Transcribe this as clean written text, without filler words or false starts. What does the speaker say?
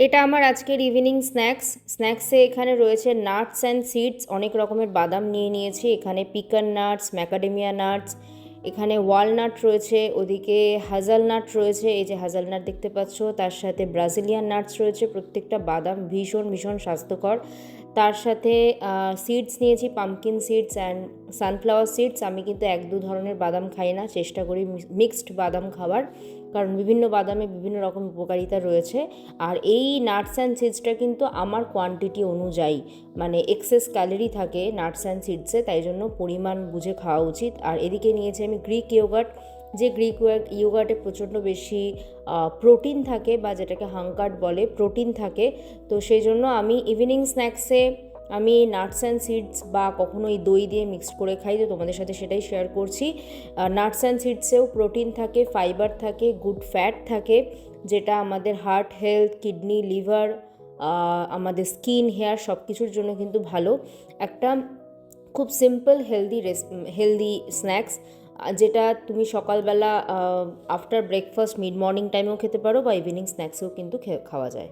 এটা আমার আজকের ইভিনিং স্ন্যাক্সে এখানে রয়েছে নাটস অ্যান্ড সিডস, অনেক রকমের বাদাম নিয়ে নিয়েছি। এখানে পিকান নাটস, ম্যাকাডেমিয়া নাটস, এখানে ওয়ালনাট রয়েছে, ওদিকে হাজালনাট রয়েছে, এই যে হাজালনাট দেখতে পাচ্ছ, তার সাথে ব্রাজিলিয়ান নাটস রয়েছে। প্রত্যেকটা বাদাম ভীষণ ভীষণ স্বাস্থ্যকর। তার সাথে সিডস নিয়েছি, pumpkin seeds and sunflower seeds. আমি কিন্তু এক দু ধরনের বাদাম খাই না, চেষ্টা করি মিক্সড বাদাম খাবার, কারণ বিভিন্ন বাদামে বিভিন্ন রকম উপকারিতা রয়েছে। আর এই নাটস অ্যান্ড সিডসটা কিন্তু আমার কোয়ান্টিটি অনুযায়ী, মানে এক্সেস ক্যালোরি থাকে নাটস অ্যান্ড সিডসে, তাই জন্য পরিমাণ বুঝে খাওয়া উচিত। আর এদিকে নিয়েছি আমি গ্রিক ইয়োগার্ট, যে গ্রিক ইয়োগার্টে প্রচণ্ড বেশি প্রোটিন থাকে, বা যেটাকে হাঙ্কার্ট বলে, প্রোটিন থাকে। তো সেই জন্য আমি ইভিনিং স্ন্যাক্সে আমি নাটস অ্যান্ড সিডস বা কখনো এই দই দিয়ে মিক্সড করে খাই, তো তোমাদের সাথে সেটাই শেয়ার করছি। নাটস অ্যান্ড সিডসেও প্রোটিন থাকে, ফাইবার থাকে, গুড ফ্যাট থাকে, যেটা আমাদের হার্ট হেলথ, কিডনি, লিভার, আমাদের স্কিন, হেয়ার সব কিছুর জন্য কিন্তু ভালো। একটা খুব সিম্পল হেলদি স্ন্যাক্স, যেটা তুমি সকালবেলা আফটার ব্রেকফাস্ট, মিড মর্নিং টাইমেও খেতে পারো, বা ইভিনিং স্ন্যাক্সেও কিন্তু খাওয়া যায়।